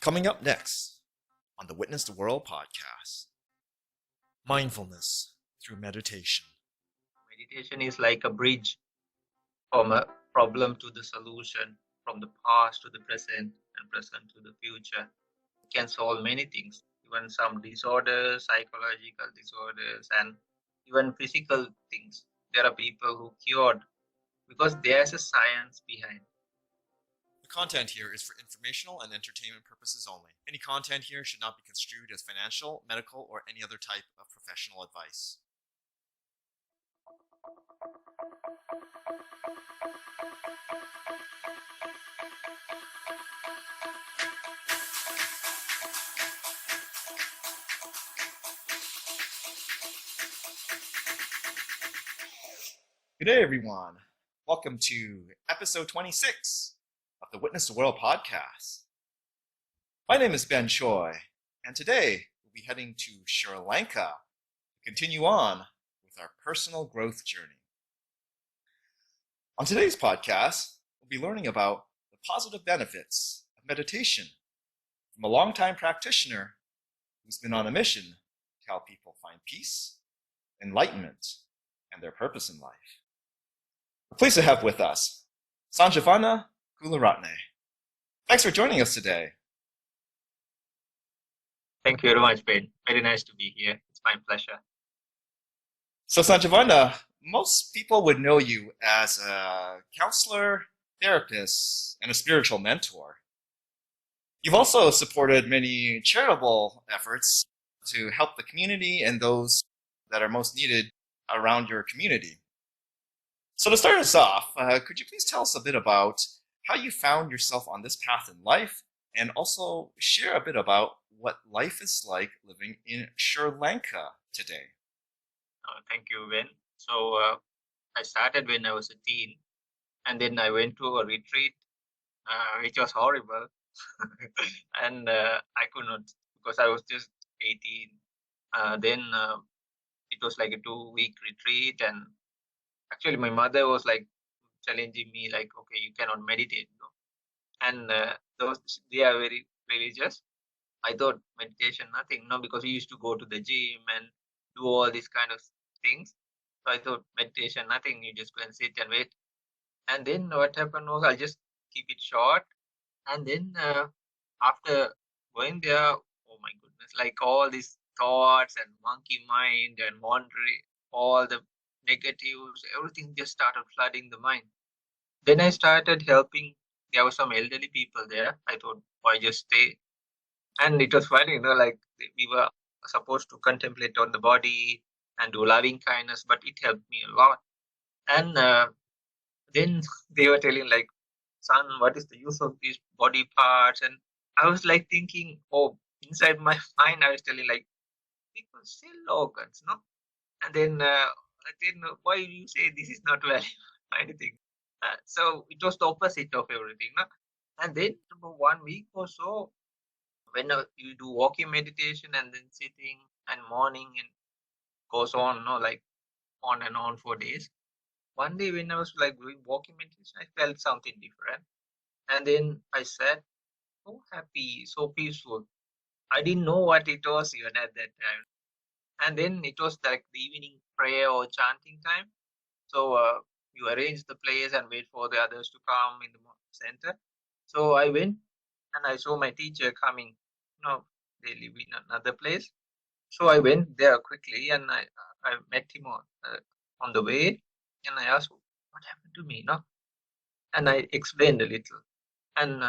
Coming up next on the Witness the World podcast, mindfulness through meditation. Meditation is like a bridge from a problem to the solution, from the past to the present, and present to the future. It can solve many things, even some disorders, psychological disorders, and even physical things. There are people who cured because there's a science behind. The content here is for informational and entertainment purposes only. Any content here should not be construed as financial, medical, or any other type of professional advice. Good day, everyone. Welcome to episode 26 of the Witness the World podcast. My name is Ben Choy, and today we'll be heading to Sri Lanka to continue on with our personal growth journey. On today's podcast, we'll be learning about the positive benefits of meditation from a longtime practitioner who's been on a mission to help people find peace, enlightenment, and their purpose in life. We're pleased to have with us Sanjivana. Thanks for joining us today. Thank you very much, Ben. Very nice to be here. It's my pleasure. So Sanjivana, most people would know you as a counselor, therapist, and a spiritual mentor. You've also supported many charitable efforts to help the community and those that are most needed around your community. So to start us off, could you please tell us a bit about how you found yourself on this path in life, and also share a bit about what life is like living in Sri Lanka today? Thank you, Ben. So I started when I was a teen, and then I went to a retreat, which was horrible. And I could not, because I was just 18. Then it was like a 2-week retreat, and actually my mother was like challenging me, like, okay, you cannot meditate, no? And they are very religious. I thought meditation nothing, no, because we used to go to the gym and do all these kind of things. So I thought meditation nothing, you just go and sit and wait. And then what happened was I'll just keep it short. And then after going there, oh my goodness, like all these thoughts and monkey mind and wandering, all the negatives, everything just started flooding the mind. Then I started helping. There were some elderly people there. I thought, why just stay? And it was funny, like we were supposed to contemplate on the body and do loving kindness, but it helped me a lot. And then they were telling, like, son, what is the use of these body parts? And I was like thinking, oh, inside my mind, I was telling, like, people sell organs, no? And then why you say this is not valid or anything? So it was the opposite of everything, no? And then about 1 week or so, when you do walking meditation and then sitting and morning and goes on, like on and on for days. One day when I was like doing walking meditation, I felt something different. And then I said, so happy, so peaceful. I didn't know what it was even at that time. And then it was like the evening prayer or chanting time. So you arrange the place and wait for the others to come in the center. So I went and I saw my teacher coming. They live in another place. So I went there quickly and I met him on the way, and I asked, what happened to me? And I explained a little. And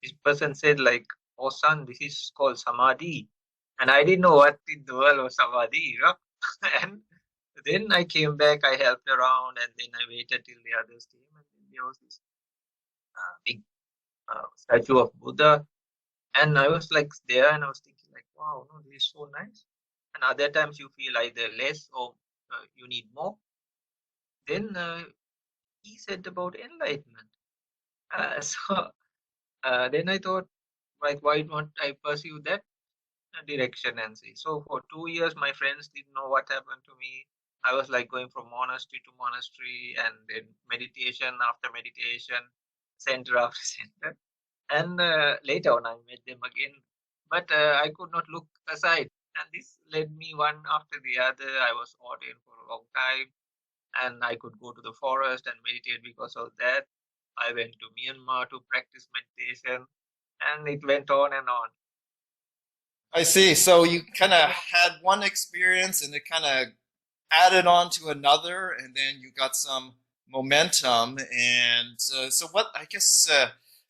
this person said, like, oh son, this is called samadhi. And I didn't know what in the world was samadhi, And then I came back, I helped around, and then I waited till the others came. And then there was this big statue of Buddha. And I was like there and I was thinking, like, wow, no, this is so nice. And other times you feel either less or you need more. Then he said about enlightenment. So then I thought, like, why don't I pursue that direction and see? So for 2 years, my friends didn't know what happened to me. I was like going from monastery to monastery and then meditation after meditation, center after center. And later on, I met them again, but I could not look aside. And this led me one after the other. I was ordained for a long time, and I could go to the forest and meditate because of that. I went to Myanmar to practice meditation, and it went on and on. I see. So you kind of had one experience and it kind of added on to another, and then you got some momentum. And so, what I guess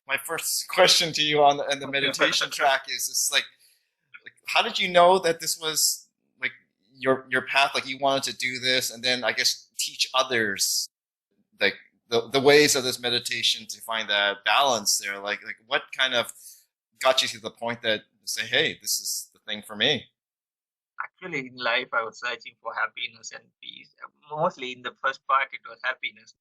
my first question to you on the meditation track is like, how did you know that this was like your path? Like you wanted to do this, and then I guess teach others like the ways of this meditation to find that balance there. Like what kind of got you to the point that you say, hey, this is the thing for me? Actually, in life, I was searching for happiness and peace. Mostly in the first part, it was happiness.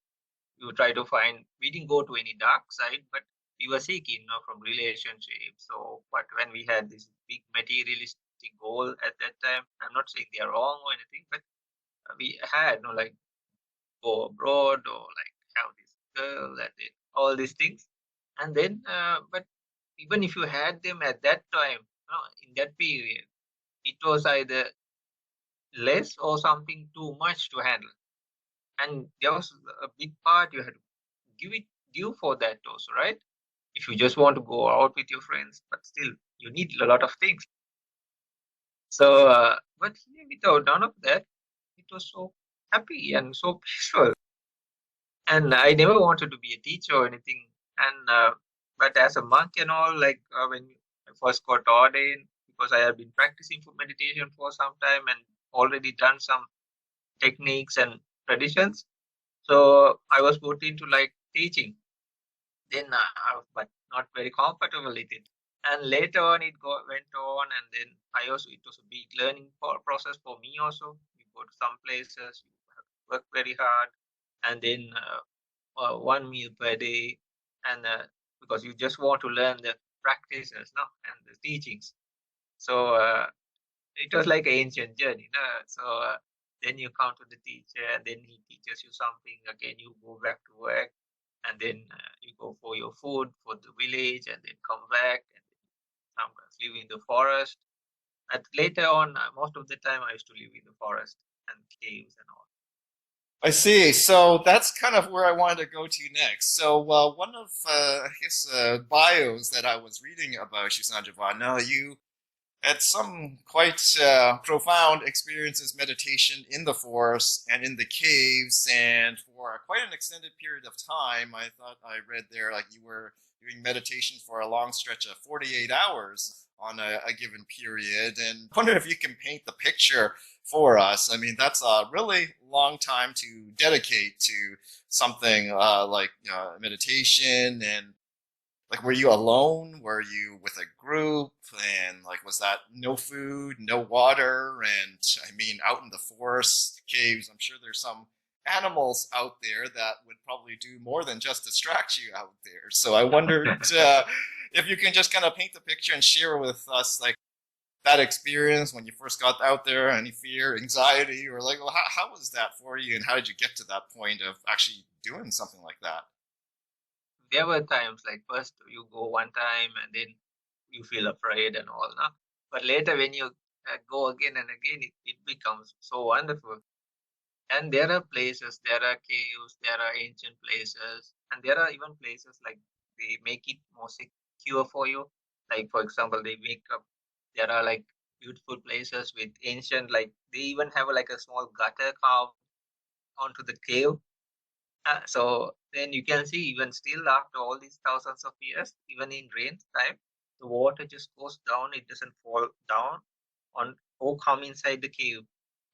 You try to find, we didn't go to any dark side, but we were seeking, from relationships. So, but when we had this big materialistic goal at that time, I'm not saying they are wrong or anything, but we had, like go abroad or like have this girl and then all these things. And then, but even if you had them at that time, in that period, it was either less or something too much to handle. And there was a big part you had to give it due for that also, right? If you just want to go out with your friends, but still you need a lot of things. So, but here without none of that, it was so happy and so peaceful. And I never wanted to be a teacher or anything. And but as a monk and all, like when I first got ordained, because I had been practicing for meditation for some time and already done some techniques and traditions. So I was put into like teaching. Then, but not very comfortable with it. And later on, went on, and then I also it was a big learning process for me also. You go to some places, you have to work very hard, and then one meal per day, and because you just want to learn the practices, no, and the teachings. So it was like an ancient journey. No? So then you come to the teacher, and then he teaches you something. Again, you go back to work, and then you go for your food for the village, and then come back, and sometimes live in the forest. And later on, most of the time, I used to live in the forest and caves and all. I see. So that's kind of where I wanted to go to next. So one of I guess bios that I was reading about you, Sanjivana, you had some quite profound experiences meditation in the forest and in the caves, and for quite an extended period of time. I thought I read there like you were doing meditation for a long stretch of 48 hours on a given period, and I wonder if you can paint the picture for us. I mean, that's a really long time to dedicate to something like meditation. And like, were you alone? Were you with a group? And like, was that no food, no water? And I mean, out in the forest caves, I'm sure there's some animals out there that would probably do more than just distract you out there. So I wondered if you can just kind of paint the picture and share with us like that experience when you first got out there, any fear, anxiety, or like, well, how was that for you? And how did you get to that point of actually doing something like that? There were times like first you go one time and then you feel afraid and all, no? But later when you go again and again, it becomes so wonderful. And there are places, there are caves, there are ancient places, and there are even places like they make it more secure for you. Like for example, they make up there are like beautiful places with ancient like they even have like a small gutter carved onto the cave. So then you can see even still after all these thousands of years, even in rain time, the water just goes down. It doesn't fall down on or come inside the cave.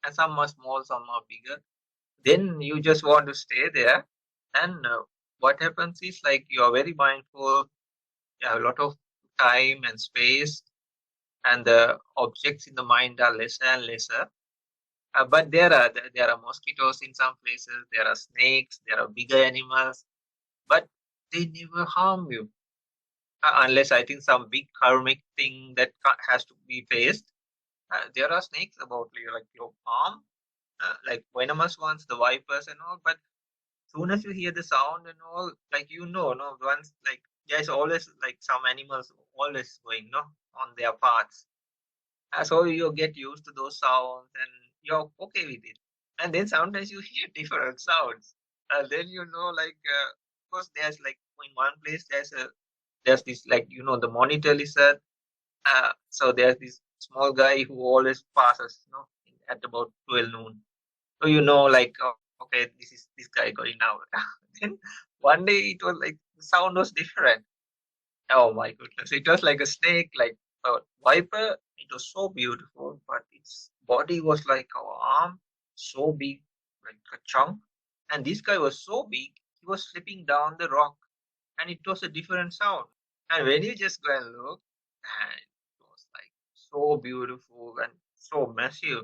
And some are small, some are bigger. Then you just want to stay there. And what happens is like you are very mindful. You have a lot of time and space, and the objects in the mind are lesser and lesser. But there are mosquitoes in some places. There are snakes. There are bigger animals, but they never harm you unless I think some big karmic thing that has to be faced. There are snakes about you, like your palm, like venomous ones, the vipers and all. But soon as you hear the sound and all, like no, once like there's always like some animals always going, no, on their paths. So you get used to those sounds and you're okay with it. And then sometimes you hear different sounds. And then like, of course, there's like in one place there's this, like, the monitor lizard. So there's this small guy who always passes, at about 12 noon. So like, oh, okay, this guy going now. Then one day it was like the sound was different. Oh my goodness. It was like a snake, like a viper. It was so beautiful, but its body was like our arm, so big, like a chunk. And this guy was so big, he was slipping down the rock, and it was a different sound. And when you just go and look, and it was like so beautiful and so massive.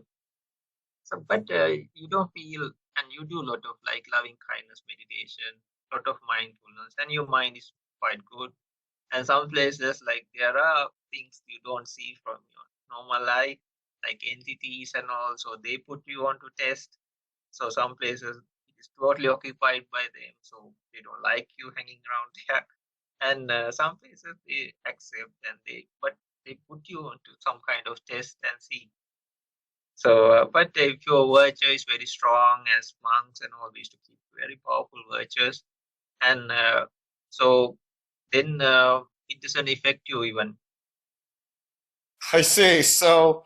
So, but you don't feel, and you do a lot of like loving kindness meditation, lot of mindfulness, and your mind is quite good. And some places, like, there are things you don't see from your normal eye, like entities and all. So they put you on to test. So some places it is totally occupied by them, so they don't like you hanging around there. And some places they accept, and but they put you onto some kind of test and see. So, but if your virtue is very strong, as monks and all, we used to keep very powerful virtues, and so then it doesn't affect you even. I see. So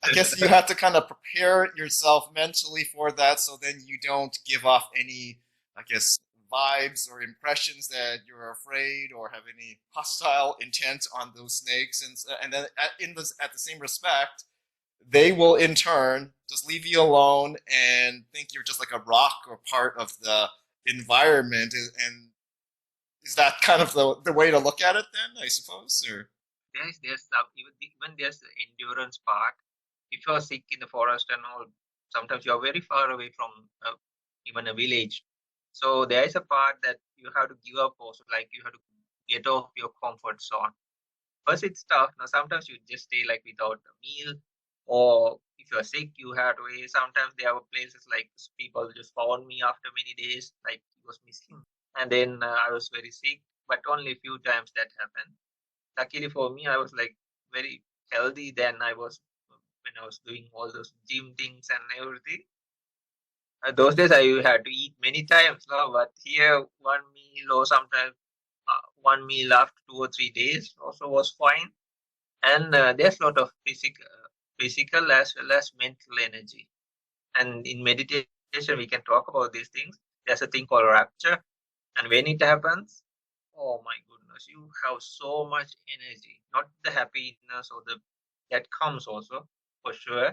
I guess you have to kind of prepare yourself mentally for that, so then you don't give off any, I guess, vibes or impressions that you're afraid or have any hostile intent on those snakes, and then at the same respect, they will in turn just leave you alone and think you're just like a rock or part of the environment. And is that kind of the way to look at it then, I suppose? Or There's some, even there's the endurance part. If you're sick in the forest and all, sometimes you're very far away from even a village. So there is a part that you have to give up also, like you have to get off your comfort zone. First, it's tough. Now, sometimes you just stay like without a meal, or if you're sick, you have to wait. Sometimes there are places like people just found me after many days, like he was missing. And then I was very sick, but only a few times that happened. Luckily for me, I was like very healthy then. I was when I was doing all those gym things and everything. Those days I had to eat many times, no? But here one meal or sometimes one meal after 2 or 3 days also was fine. And there's a lot of physical as well as mental energy. And in meditation, we can talk about these things. There's a thing called rapture, and when it happens, oh my goodness, you have so much energy. Not the happiness or the that comes also for sure.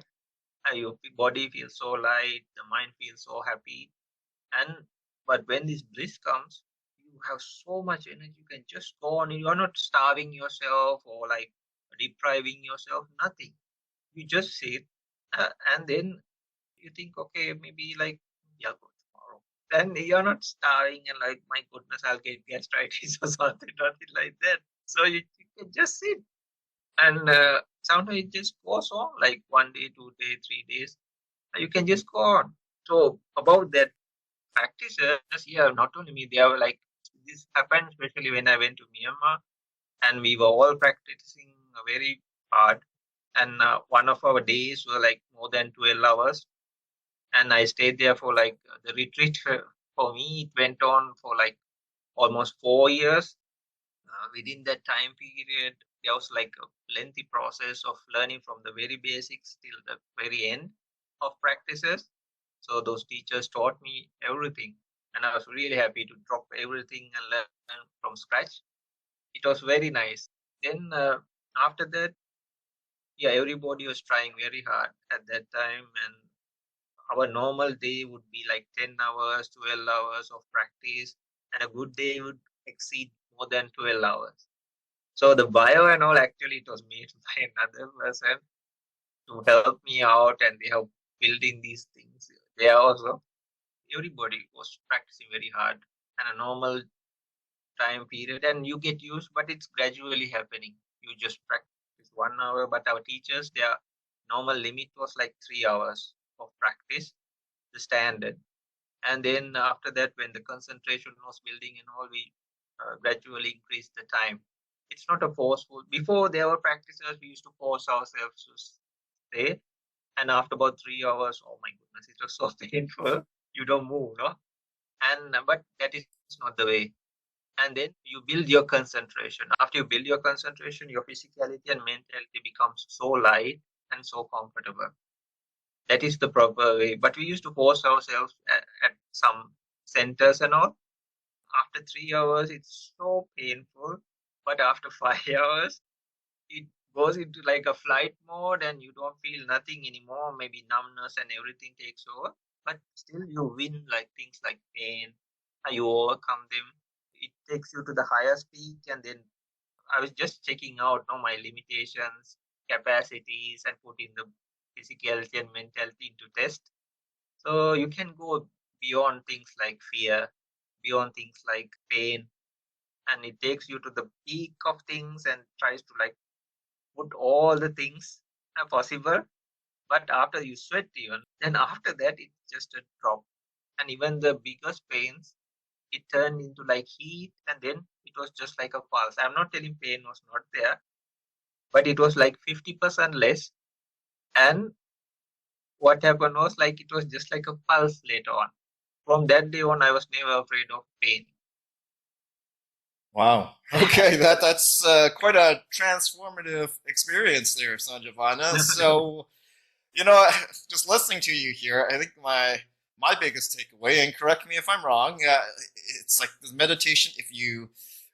Your body feels so light, the mind feels so happy, and but when this bliss comes, you have so much energy. You can just go on. You're not starving yourself or like depriving yourself. Nothing. You just sit, and then you think, okay, maybe like, yeah, go tomorrow. Then you're not starving and like, my goodness, I'll get gastritis or something, nothing like that. So you can just sit, and sometimes it just goes on like 1 day, 2 day, 3 days. You can just go on. So about that practices, yeah, not only me, they are like, this happened especially when I went to Myanmar, and we were all practicing very hard. And one of our days were like more than 12 hours, and I stayed there for like the retreat. For me, it went on for like almost 4 years. Within that time period, there was like a lengthy process of learning from the very basics till the very end of practices. So those teachers taught me everything, and I was really happy to drop everything and learn from scratch. It was very nice. Then after that, yeah, everybody was trying very hard at that time, and our normal day would be like 10 hours, 12 hours of practice, and a good day would exceed more than 12 hours. So the bio and all, actually it was made by another person to help me out, and they have built in these things. They are also, everybody was practicing very hard, and a normal time period, and you get used, but it's gradually happening. You just practice 1 hour, but our teachers, their normal limit was like 3 hours of practice, the standard. And then after that, when the concentration was building and all, we gradually increase the time. It's not a forceful. Before there were practices, we used to force ourselves to stay, and after about 3 hours, oh my goodness, it was so painful. You don't move, no? And but that is not the way. And then you build your concentration. After you build your concentration, your physicality and mentality becomes so light and so comfortable. That is the proper way. But we used to force ourselves at some centers and all. After 3 hours, it's so painful. But after 5 hours, it goes into like a flight mode and you don't feel nothing anymore. Maybe numbness and everything takes over. But still, you win like things like pain, and you overcome them. It takes you to the highest peak, and then I was just checking out my limitations, capacities, and putting the physicality and mentality into test. So you can go beyond things like fear, beyond things like pain, and it takes you to the peak of things and tries to like put all the things possible. But after you sweat even, then after that it's just a drop. And even the biggest pains, it turned into like heat, and then it was just like a pulse. I'm not telling pain was not there, but it was like 50% less. And what happened was like it was just like a pulse later on. From that day on, I was never afraid of pain. Wow. Okay, that's quite a transformative experience there, Sanjivana. So, you know, just listening to you here, I think my biggest takeaway, and correct me if I'm wrong, it's like the meditation. If you,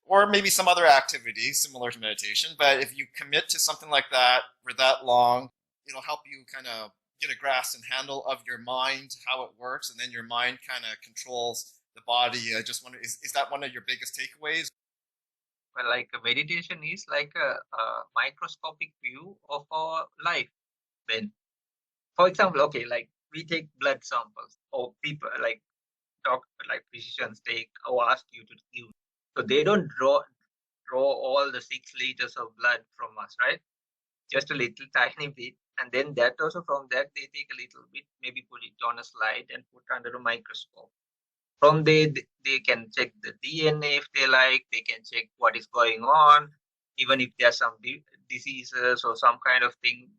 or maybe some other activity similar to meditation, but if you commit to something like that for that long, it'll help you kind of get a grasp and handle of your mind, how it works, and then your mind kind of controls the body. I just wonder, is that one of your biggest takeaways? Well, like meditation is like a microscopic view of our life. Then, for example, okay, like we take blood samples, or people like doctor, like physicians take or ask you to give. So they don't draw all the 6 liters of blood from us, right? Just a little tiny bit, and then that also from that they take a little bit, maybe put it on a slide and put under a microscope. From there, they can check the DNA if they like. They can check what is going on, even if there's some diseases or some kind of thing,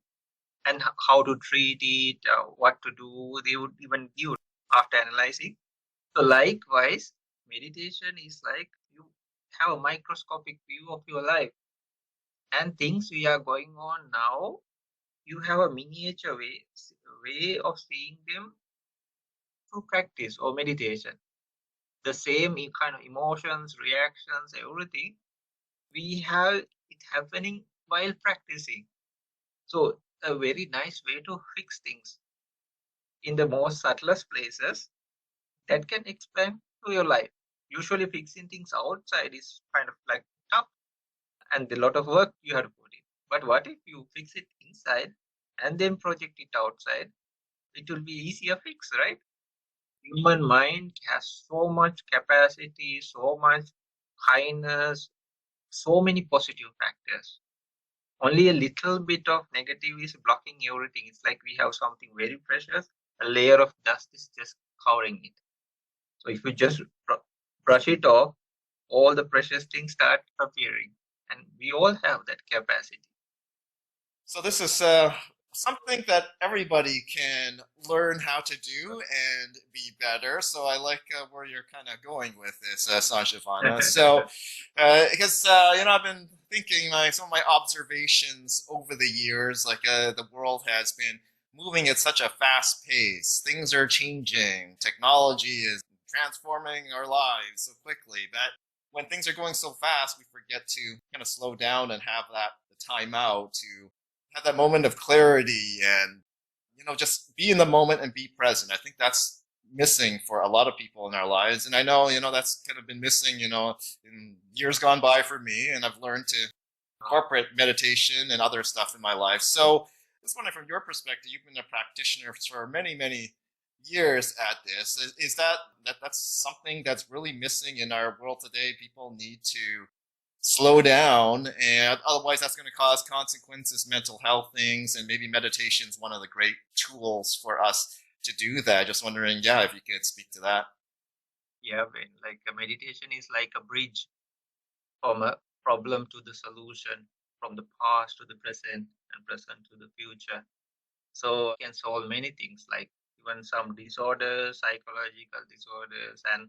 and how to treat it, what to do. They would even give after analyzing. So likewise, meditation is like you have a microscopic view of your life, and things we are going on now. You have a miniature way of seeing them through practice or meditation. The same kind of emotions, reactions, everything, we have it happening while practicing. So a very nice way to fix things in the most subtlest places that can expand to your life. Usually fixing things outside is kind of like tough and a lot of work you have to put in. But what if you fix it inside and then project it outside? It will be easier fix, right? Human mind has so much capacity, so much kindness, so many positive factors. Only a little bit of negative is blocking everything. It's like we have something very precious, a layer of dust is just covering it. So if you just brush it off, all the precious things start appearing. And we all have that capacity. So this is something that everybody can learn how to do and be better. So I like where you're kind of going with this, Sanjivana. So because I've been thinking some of my observations over the years, like the world has been moving at such a fast pace. Things are changing. Technology is transforming our lives so quickly that when things are going so fast, we forget to kind of slow down and have that the time out to have that moment of clarity and just be in the moment and be present. I think that's missing for a lot of people in our lives, and I know that's kind of been missing in years gone by for me, and I've learned to incorporate meditation and other stuff in my life. So just wondering, from your perspective, you've been a practitioner for many years at this. Is that's something that's really missing in our world today? People need to slow down, and otherwise that's going to cause consequences, mental health things, and maybe meditation is one of the great tools for us to do that. Just wondering, yeah, if you could speak to that. Yeah, like a meditation is like a bridge from a problem to the solution, from the past to the present, and present to the future. So it can solve many things, like even some disorders, psychological disorders, and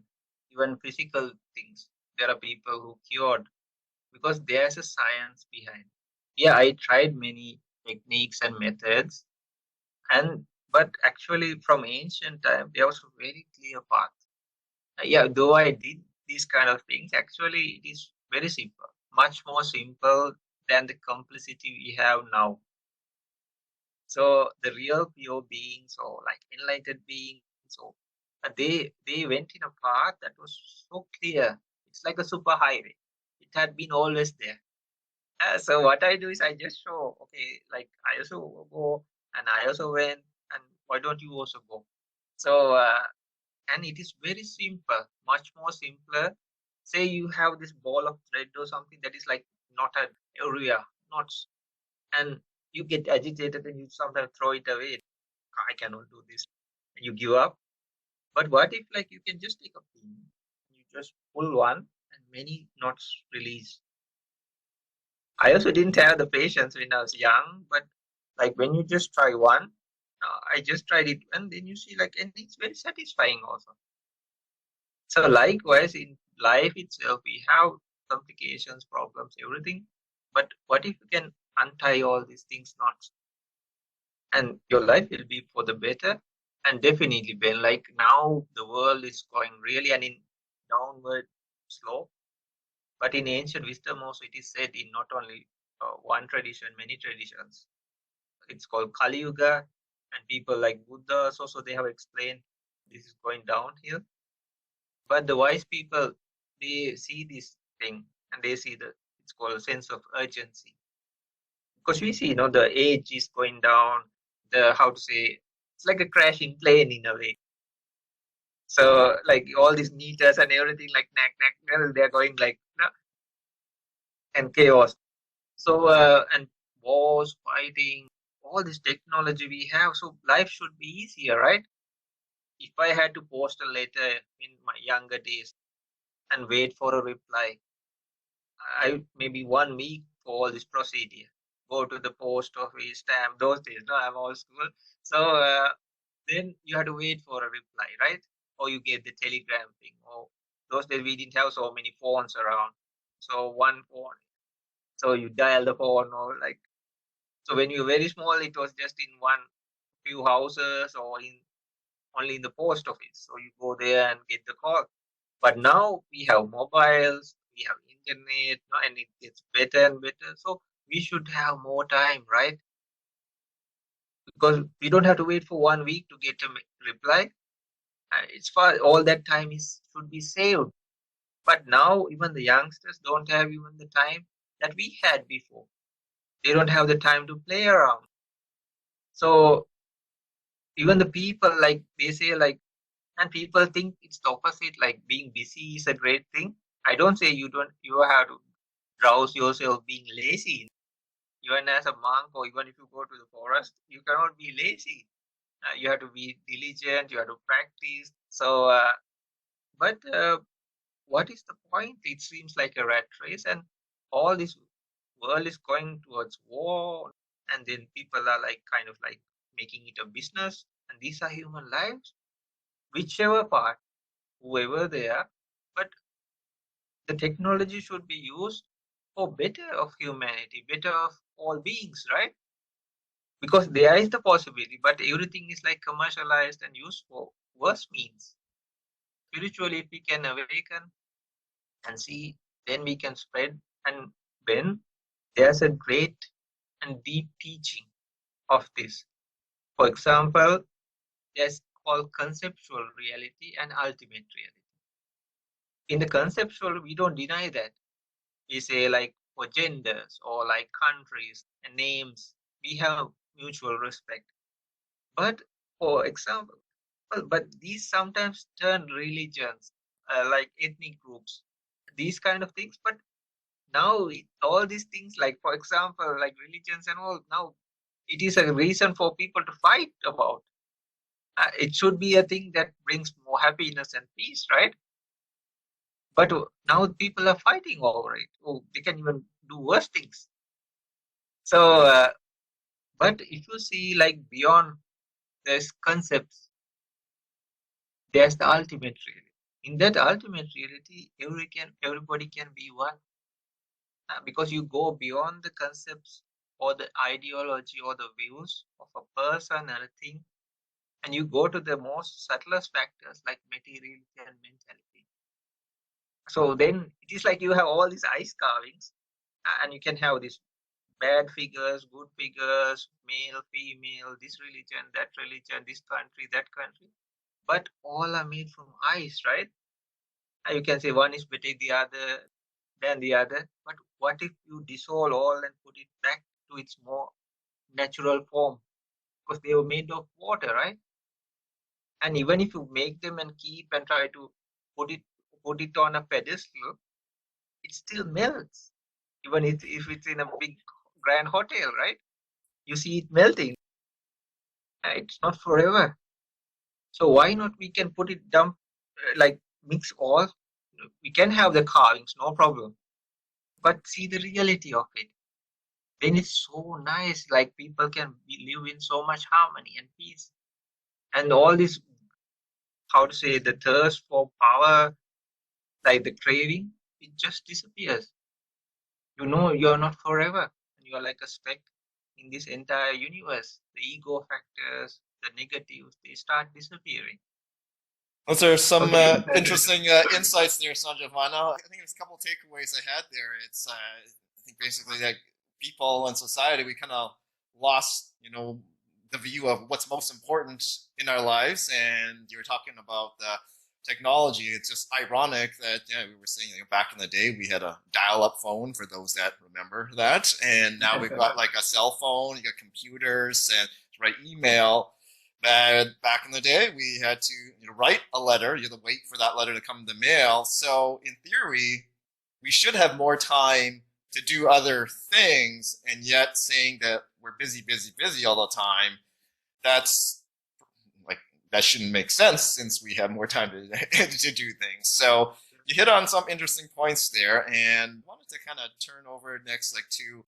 even physical things. There are people who cured because there's a science behind. Yeah, I tried many techniques and methods, and but actually from ancient time there was a very clear path. Yeah, though I did these kind of things, actually it is very simple, much more simple than the complexity we have now. So the real pure beings or like enlightened beings, so they went in a path that was so clear. It's like a super highway. It had been always there. So what I do is I just show, okay, like I also go and I also went, and why don't you also go? So and it is very simple, much more simpler. Say you have this ball of thread or something that is like not an area, not, and you get agitated and you sometimes throw it away. I cannot do this. And you give up. But what if like you can just take a pin, you just pull one and many knots release. I also didn't have the patience when I was young, but like when you just try one, I just tried it and then you see like, and it's very satisfying also. So likewise in life itself, we have complications, problems, everything. But what if you can untie all these things knots and your life will be for the better? And definitely, Ben, like now the world is going really and in downward slope. But in ancient wisdom also it is said in not only one tradition, many traditions. It's called Kali Yuga, and people like Buddha also they have explained this is going downhill. But the wise people, they see this thing and they see the, it's called a sense of urgency. Because we see, the age is going down, the, how to say, it's like a crashing plane in a way. So like all these meters and everything like knack, knack, knack, they're going like, and chaos. So, and wars, fighting, all this technology we have. So life should be easier, right? If I had to post a letter in my younger days and wait for a reply, I maybe 1 week for all this procedure. Go to the post office, stamp those days. No, I'm old school. So then you had to wait for a reply, right? Or you get the telegram thing. Or those days we didn't have so many phones around. So one phone. So you dial the phone or like, so when you're very small, it was just in one few houses or in only in the post office. So you go there and get the call. But now we have mobiles, we have internet, and it gets better and better. So we should have more time, right? Because we don't have to wait for 1 week to get a reply. It's far all that time is should be saved. But now even the youngsters don't have even the time that we had before. They don't have the time to play around. So even the people like they say like, and people think it's the opposite, like being busy is a great thing. I don't say you have to drowse yourself being lazy. Even as a monk or even if you go to the forest, you cannot be lazy. You have to be diligent, you have to practice. So but what is the point? It seems like a rat race, and all this world is going towards war, and then people are like kind of like making it a business, and these are human lives, whichever part, whoever they are. But the technology should be used for better of humanity, better of all beings, right? Because there is the possibility, but everything is like commercialized and used for worse means. Spiritually, if we can awaken and see, then we can spread. And then there's a great and deep teaching of this. For example, there's called conceptual reality and ultimate reality. In the conceptual, we don't deny that. We say like for genders or like countries and names, we have mutual respect. But for example, but these sometimes turn religions, like ethnic groups, these kind of things. But now all these things, like for example, like religions and all, now it is a reason for people to fight about. It should be a thing that brings more happiness and peace, right? But now people are fighting over it. Oh, they can even do worse things. So, but if you see like beyond this concepts, there's the ultimate reality. In that ultimate reality, everybody can be one. Because you go beyond the concepts or the ideology or the views of a person or a thing, and you go to the most subtlest factors like materiality and mentality. So then it is like you have all these ice carvings, and you can have these bad figures, good figures, male, female, this religion, that religion, this country, that country, but all are made from ice, right? You can say one is better the other than the other, but what if you dissolve all and put it back to its more natural form? Because they were made of water, right? And even if you make them and keep and try to put it put it on a pedestal, it still melts. Even if it's in a big grand hotel, right? You see it melting. It's not forever. So why not we can put it down, like mix all. We can have the carvings, no problem. But see the reality of it. Then it's so nice. Like people can live in so much harmony and peace. And all this, how to say, the thirst for power, like the craving, it just disappears. You know you're not forever. And you're like a speck in this entire universe. The ego factors, the negatives, they start disappearing. Those are some Okay. interesting insights there, Sanjivana. I think there's a couple takeaways I had there. It's I think basically that people and society, we kind of lost, the view of what's most important in our lives. And you were talking about the technology. It's just ironic that we were saying back in the day we had a dial-up phone for those that remember that, and now we've got like a cell phone. You got computers and to write email. But back in the day, we had to write a letter. You had to wait for that letter to come in the mail. So in theory, we should have more time to do other things, and yet saying that we're busy, busy, busy all the time, that's like that shouldn't make sense since we have more time to, to do things. So you hit on some interesting points there, and wanted to kind of turn over next like to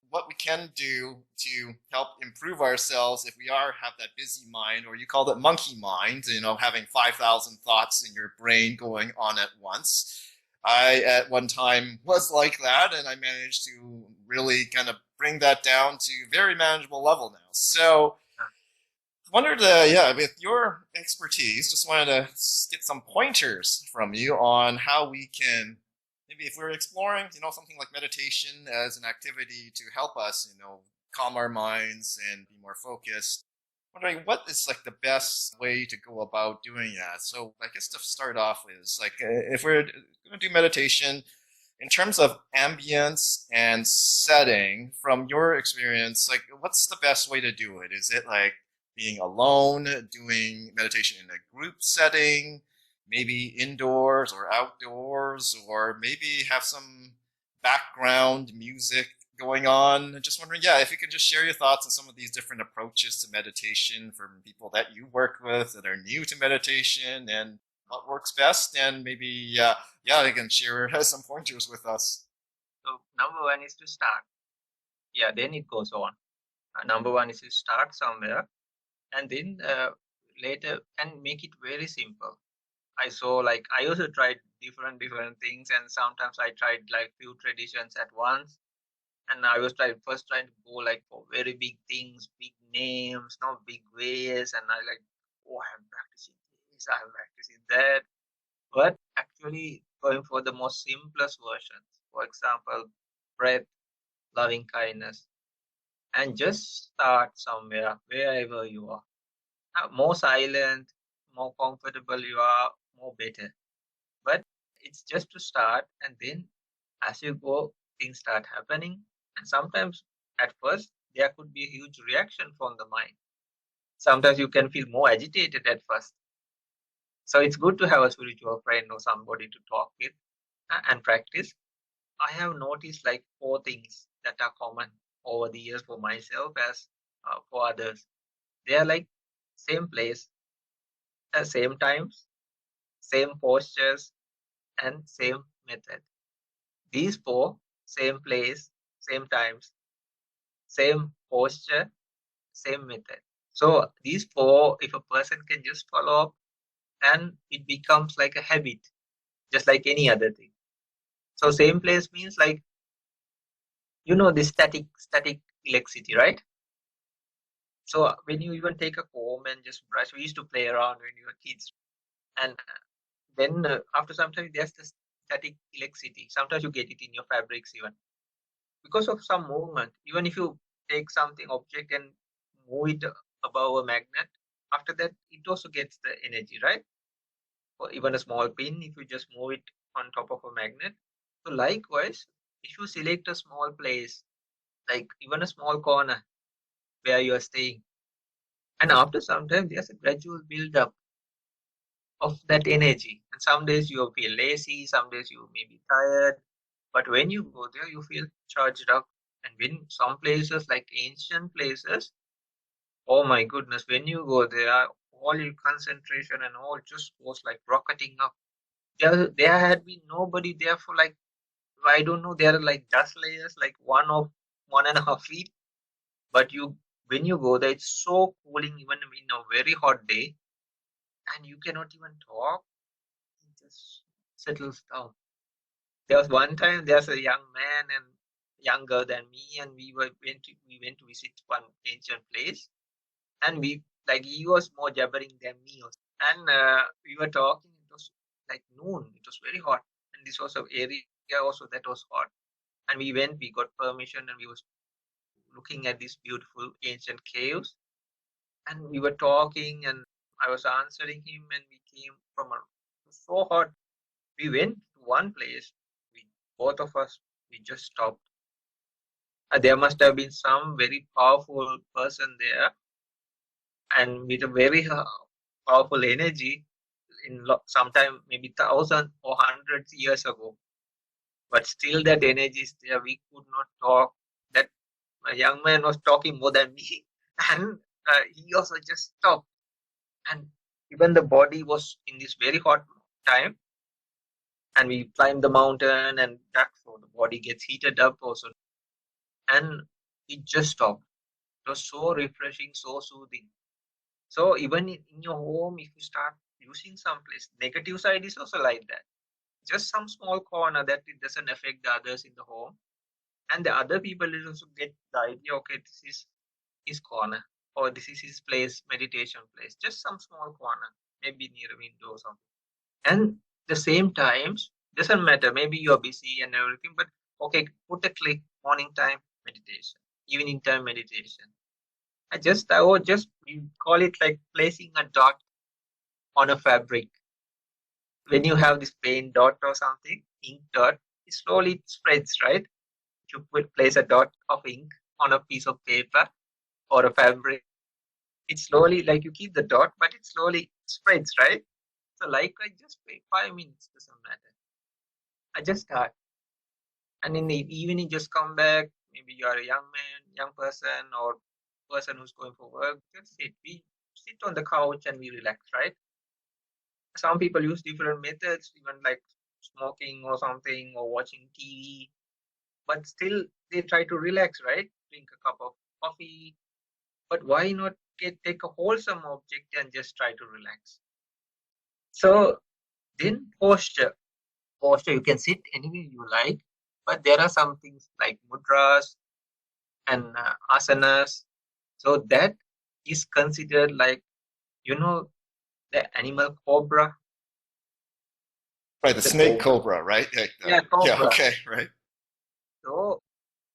what we can do to help improve ourselves if we have that busy mind, or you called it monkey mind, having 5,000 thoughts in your brain going on at once. I at one time was like that, and I managed to really kind of bring that down to a very manageable level now. So wondered, with your expertise, just wanted to get some pointers from you on how we can, maybe if we're exploring, something like meditation as an activity to help us, calm our minds and be more focused. Wondering what is like the best way to go about doing that. So I guess to start off is like if we're going to do meditation, in terms of ambience and setting, from your experience, like what's the best way to do it? Is it like being alone, doing meditation in a group setting, maybe indoors or outdoors, or maybe have some background music going on? Just wondering, if you could just share your thoughts on some of these different approaches to meditation from people that you work with that are new to meditation, and what works best, and maybe they can share some pointers with us. So number one is to start. Yeah, then it goes on. Number one is to start somewhere, and then later and make it very simple. I saw like I also tried different things, and sometimes I tried like few traditions at once, and I was first trying to go like for very big things, big names, no big ways, and I like, oh, I'm practicing this, I'm practicing that, but actually going for the most simplest versions. For example, breath, loving kindness, and just start somewhere, wherever you are. More silent, more comfortable you are, more better. But it's just to start, and then as you go, things start happening. And sometimes at first, there could be a huge reaction from the mind. Sometimes you can feel more agitated at first. So it's good to have a spiritual friend or somebody to talk with and practice. I have noticed like 4 things that are common over the years for myself as for others. They are like same place, same times, same postures, and same method. These four, same place, same times, same posture, same method. So these four, if a person can just follow up, and it becomes like a habit, just like any other thing. So same place means like, the static electricity, right? So when you even take a comb and just brush, we used to play around when we were kids, and then after some time there's the static electricity. Sometimes you get it in your fabrics even because of some movement. Even if you take something object and move it above a magnet, after that it also gets the energy, right? Or even a small pin, if you just move it on top of a magnet. So likewise, if you select a small place, like even a small corner where you are staying, and after some time there's a gradual build up of that energy. And some days you feel lazy, some days you may be tired, but when you go there, you feel charged up. And when some places like ancient places, oh my goodness, when you go there, all your concentration and all just goes like rocketing up. There had been nobody there for like, I don't know, there are like dust layers like 1.5 feet. But when you go there, it's so cooling even in a very hot day, and you cannot even talk. It just settles down. There was one time there's a young man and younger than me, and we went to visit one ancient place, and he was more jabbering than me also. And we were talking. It was like noon. It was very hot, and this was an area also that was hot. And we went. We got permission, and we was looking at these beautiful ancient caves, and we were talking, and I was answering him, and we came from a it was so hot. We went to one place. Both of us, we just stopped. There must have been some very powerful person there, and with a very powerful energy sometime maybe 1,000 or 100 years ago. But still, that energy is there. We could not talk. That young man was talking more than me, and he also just stopped. And even the body was in this very hot time, and we climbed the mountain, and that so the body gets heated up also, and it just stopped. It was so refreshing, so soothing. So even in your home, if you start using some place, negative side is also like that. Just some small corner that it doesn't affect the others in the home, and the other people will also get the idea. Okay, this is his corner, or this is his place, meditation place. Just some small corner, maybe near a window or something. And the same times doesn't matter. Maybe you're busy and everything, but okay, put a click morning time meditation, evening time meditation. I would just we call it like placing a dot on a fabric. When you have this paint dot or something, ink dot, it slowly spreads, right? You place a dot of ink on a piece of paper or a fabric. It slowly, like you keep the dot, but it slowly spreads, right? So like I just wait 5 minutes, doesn't matter. I just start. And in the evening, just come back. Maybe you are a young man, young person, or person who's going for work. Just sit. We sit on the couch and we relax, right? Some people use different methods, even like smoking or something, or watching TV, but still they try to relax, right? Drink a cup of coffee. But why not take a wholesome object and just try to relax? So then posture, you can sit anywhere you like, but there are some things like mudras and asanas. So that is considered like, you know, the animal cobra, Right, the the snake cobra. cobra, right? Yeah, Yeah, cobra. okay, right. So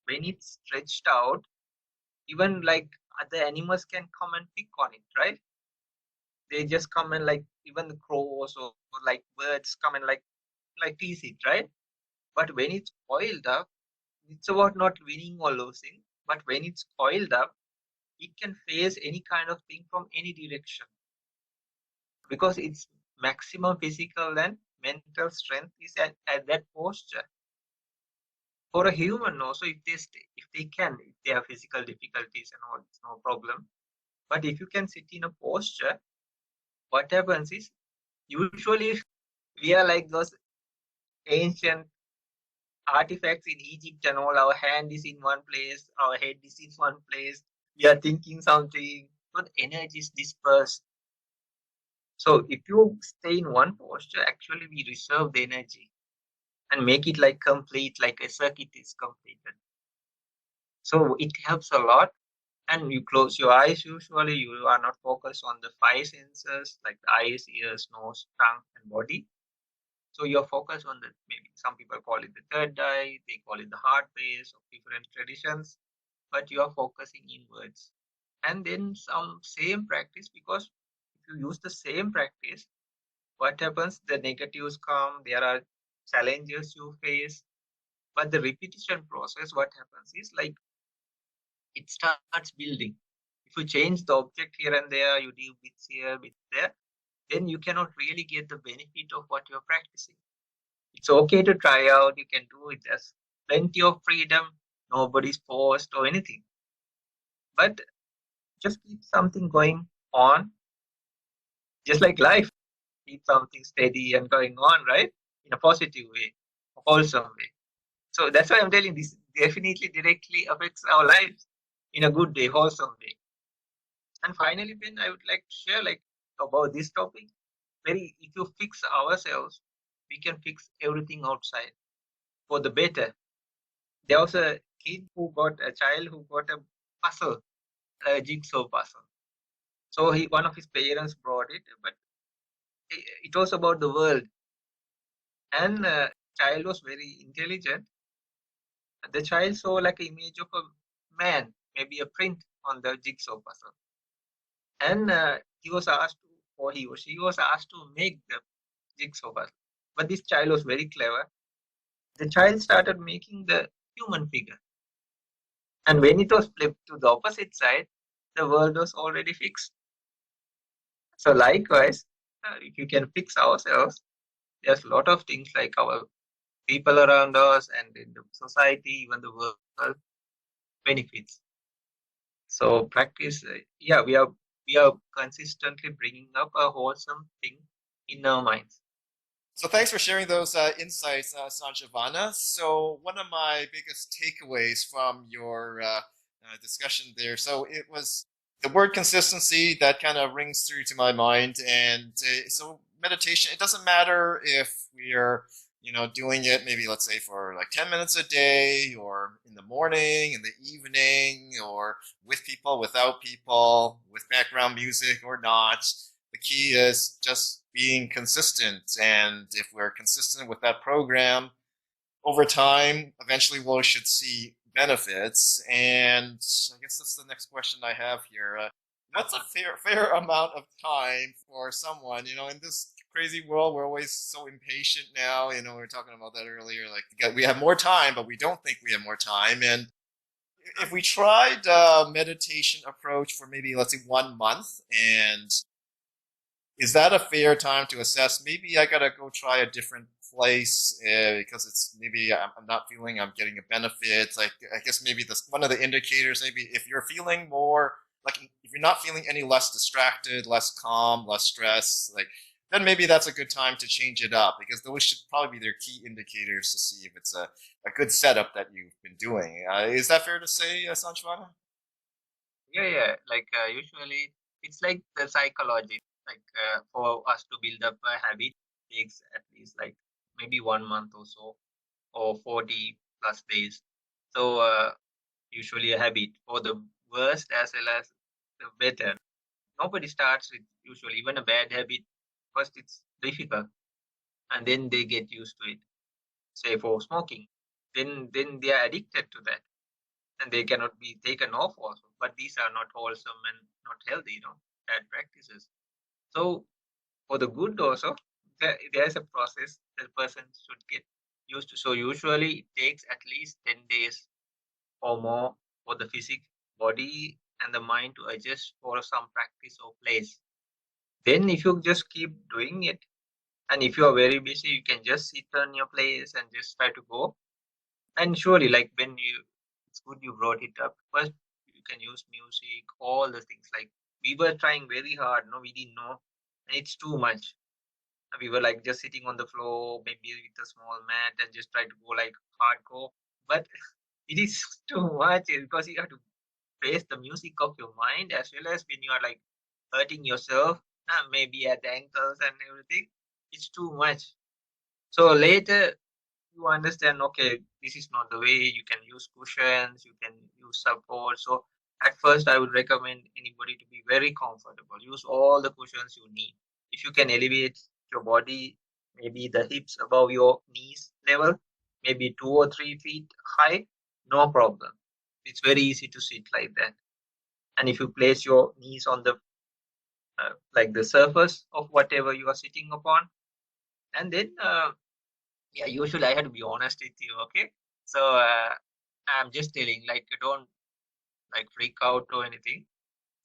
when it's stretched out, even like other animals can come and pick on it, right? They just come and like even the crows or like birds come and like tease it, right? But when it's coiled up, it's about not winning or losing. But when it's coiled up, it can face any kind of thing from any direction because its maximum physical and mental strength is at that posture. For a human also, if they can, if they have physical difficulties and all, it's no problem. But if you can sit in a posture, what happens is usually we are like those ancient artifacts in Egypt and all. Our hand is in one place, our head is in one place. We are thinking something, but energy is dispersed. So if you stay in one posture, actually we reserve the energy and make it like complete, like a circuit is completed. So it helps a lot. And you close your eyes, usually you are not focused on the five senses like the eyes, ears, nose, tongue, and body. So you're focused on the, maybe some people call it the third eye, they call it the heart base of different traditions, but you are focusing inwards. And then some same practice, because if you use the same practice, what happens? The negatives come, there are challenges you face, but the repetition process, what happens is like it starts building. If you change the object here and there, you do bits here, bits there, then you cannot really get the benefit of what you're practicing. It's okay to try out, you can do it. There's plenty of freedom, nobody's forced or anything. But just keep something going on, just like life. Keep something steady and going on, right? In a positive way, a wholesome way. So that's why I'm telling this definitely directly affects our lives in a good way, wholesome way. And finally, Ben, I would like to share like about this topic. Very, if you fix ourselves, we can fix everything outside for the better. There was a child who got a puzzle, a jigsaw puzzle. So one of his parents brought it, but it was about the world. And child was very intelligent. The child saw like an image of a man, maybe a print on the jigsaw puzzle. And he was asked to, or he or she was asked to make the jigsaw puzzle. But this child was very clever. The child started making the human figure. And when it was flipped to the opposite side, the world was already fixed. So likewise, if you can fix ourselves, there's a lot of things like our people around us and in the society, even the world benefits. So practice, we are consistently bringing up a wholesome thing in our minds. So thanks for sharing those insights, Sanjivana. So one of my biggest takeaways from your discussion there, so it was the word consistency that kind of rings through to my mind. And so meditation, it doesn't matter if we are, doing it maybe let's say for like 10 minutes a day or in the morning, in the evening, or with people, without people, with background music or not. The key is just being consistent. And if we're consistent with that program over time, eventually we should see benefits. And I guess that's the next question I have here. What's a fair amount of time for someone, in this crazy world? We're always so impatient now. We were talking about that earlier. Like we have more time, but we don't think we have more time. And if we tried a meditation approach for maybe let's say 1 month, and is that a fair time to assess? Maybe I gotta go try a different place because it's maybe I'm not feeling I'm getting a benefit. Like I guess maybe this one of the indicators. Maybe if you're feeling more like if you're not feeling any less distracted, less calm, less stressed, like then maybe that's a good time to change it up because those should probably be their key indicators to see if it's a good setup that you've been doing. Is that fair to say, Sanchvana? Yeah. Like usually, it's like the psychology. Like for us to build up a habit takes at least like maybe 1 month or so, or 40 plus days. So usually a habit for the worst as well as the better. Nobody starts with usually even a bad habit. First, it's difficult, and then they get used to it. Say for smoking, then they are addicted to that, and they cannot be taken off also. But these are not wholesome and not healthy, bad practices. So for the good also, there is a process the person should get used to. So usually it takes at least 10 days or more for the physical body and the mind to adjust for some practice or place. Then if you just keep doing it, and if you are very busy, you can just sit on your place and just try to go. And surely, like when it's good you brought it up. First, you can use music, all the things. Like we were trying very hard, no, we didn't know, and it's too much. We were like just sitting on the floor, maybe with a small mat, and just try to go like hardcore. But it is too much because you have to face the music of your mind as well as when you are like hurting yourself, maybe at the ankles and everything. It's too much. So later you understand, okay, this is not the way. You can use cushions, you can use support. So at first I would recommend anybody to be very comfortable. Use all the cushions you need. If you can elevate your body, maybe the hips above your knees level, maybe 2 or 3 feet high, no problem. It's very easy to sit like that. And if you place your knees on the like the surface of whatever you are sitting upon, and then yeah, usually I have to be honest with you, okay? So I'm just telling, like, don't like freak out or anything.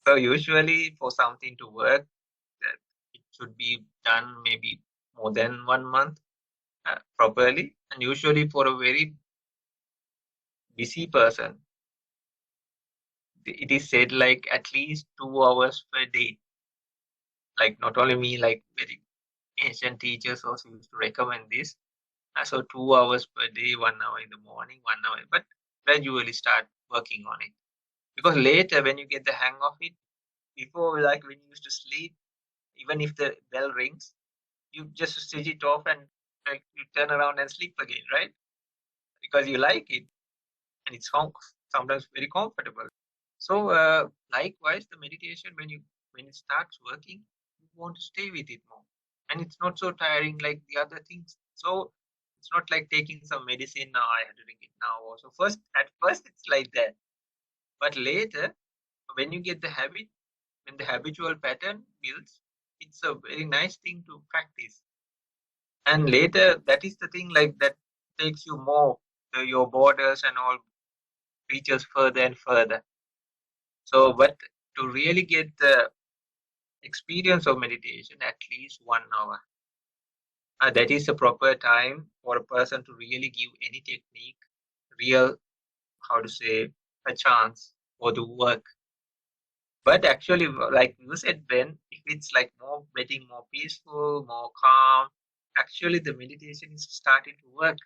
So usually for something to work, that it should be done maybe more than 1 month properly. And usually for a very busy person, it is said like at least 2 hours per day. Like not only me, like very ancient teachers also used to recommend this. So 2 hours per day, 1 hour in the morning, 1 hour, but gradually start working on it. Because later when you get the hang of it, before like when you used to sleep, even if the bell rings, you just switch it off and like you turn around and sleep again, right? Because you like it and it's sometimes very comfortable. So likewise, the meditation when it starts working, you want to stay with it more, and it's not so tiring like the other things. So it's not like taking some medicine now. I have to drink it now. Also, at first it's like that, but later when you get the habit, when the habitual pattern builds, it's a very nice thing to practice. And later, that is the thing like that takes you more, your borders and all reaches further and further. So, but to really get the experience of meditation, at least 1 hour. That is a proper time for a person to really give any technique real, how to say, a chance for the work. But actually, like you said, Ben, if it's like more getting more peaceful, more calm, actually the meditation is starting to work.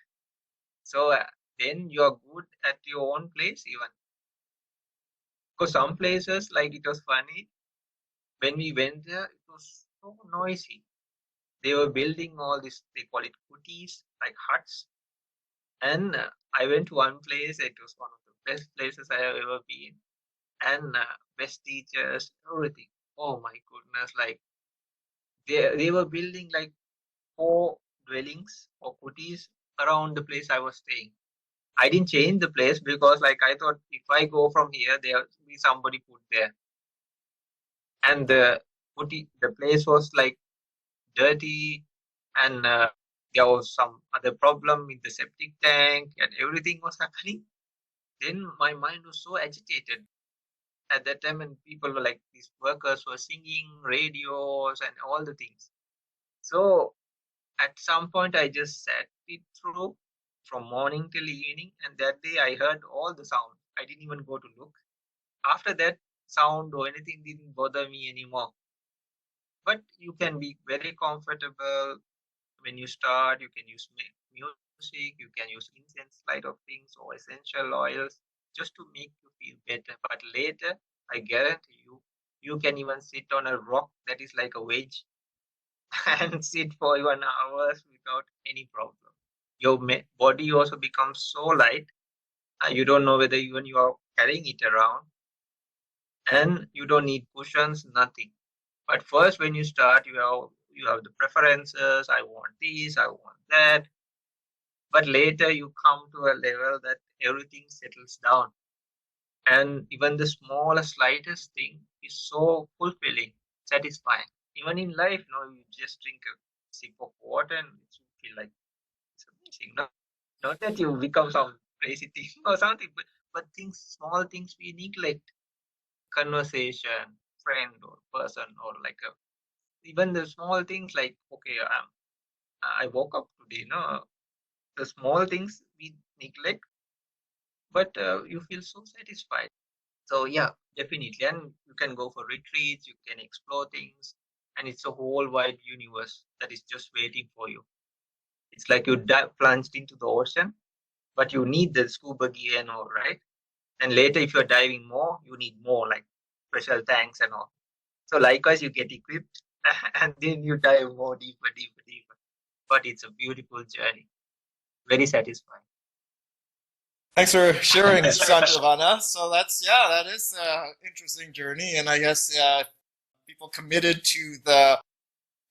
So then you're good at your own place even. Because some places, like it was funny, when we went there, it was so noisy. They were building all this, they call it kutis, like huts. And I went to one place, it was one of the best places I have ever been. And best teachers, everything. Oh my goodness, like they were building like 4 dwellings or kutis around the place I was staying. I didn't change the place because like I thought if I go from here, there will be somebody put there. And the place was like dirty, and there was some other problem with the septic tank and everything was happening. Then my mind was so agitated at that time, and people were like these workers were singing radios and all the things. So at some point I just sat it through from morning till evening, and that day I heard all the sound. I didn't even go to look. After that, sound or anything didn't bother me anymore. But you can be very comfortable when you start. You can use music, you can use incense light of things or essential oils just to make you feel better. But later, I guarantee you, you can even sit on a rock that is like a wedge and sit for even hours without any problem. Your body also becomes so light, you don't know whether even you are carrying it around, and you don't need cushions, nothing. But first, when you start, you have the preferences. I want this, I want that. But later, you come to a level that everything settles down, and even the smallest, slightest thing is so fulfilling, satisfying. Even in life, you just drink a sip of water and you feel like it's amazing. Not that you become some crazy thing or something, but things, small things we neglect. Conversation, friend or person, or like even the small things like, okay, I woke up today, the small things we neglect, but you feel so satisfied. So yeah, definitely. And you can go for retreats, you can explore things, and it's a whole wide universe that is just waiting for you. It's like you plunged into the ocean, but you need the scuba gear and all, right? And later, if you're diving more, you need more, like special tanks and all. So likewise, you get equipped and then you dive more deeper, deeper, deeper. But it's a beautiful journey, very satisfying. Thanks for sharing, Sanjivana. So that is an interesting journey, and I guess people committed to the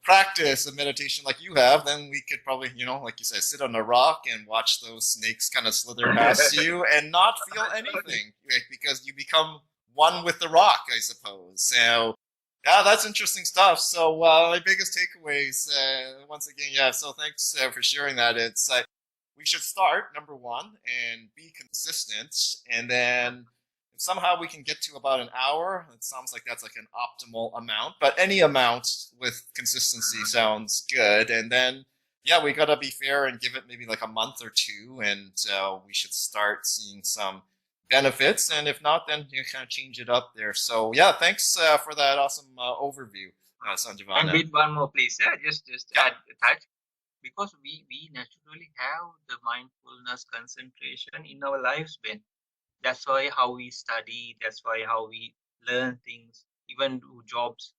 practice of meditation like you have, then we could probably, like you said, sit on a rock and watch those snakes kind of slither past you and not feel anything, right? Because you become one with the rock, I suppose. So, yeah, that's interesting stuff. So, my biggest takeaways, once again, yeah. So, thanks for sharing that. It's we should start number one and be consistent, and then if somehow we can get to about an hour, it sounds like that's like an optimal amount, but any amount with consistency sounds good. And then, yeah, we gotta be fair and give it maybe like a month or two, and we should start seeing some benefits. And if not, then you kind of change it up there. So, yeah, thanks for that awesome overview, And Sanjivana. with one more, please. Yeah, just Yeah. add a touch. Because we naturally have the mindfulness concentration in our lives, Ben. That's why how we study, that's why how we learn things, even do jobs.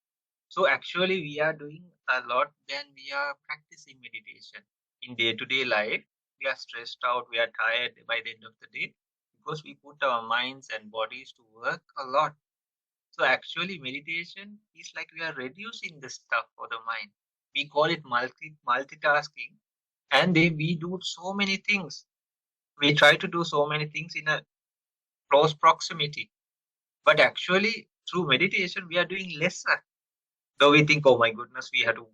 So actually we are doing a lot than we are practicing meditation. In day-to-day life, we are stressed out, we are tired by the end of the day because we put our minds and bodies to work a lot. So actually meditation is like we are reducing the stuff for the mind. We call it multitasking, and we do so many things. We try to do so many things in a close proximity, but actually through meditation we are doing lesser. Though we think, oh my goodness, we have to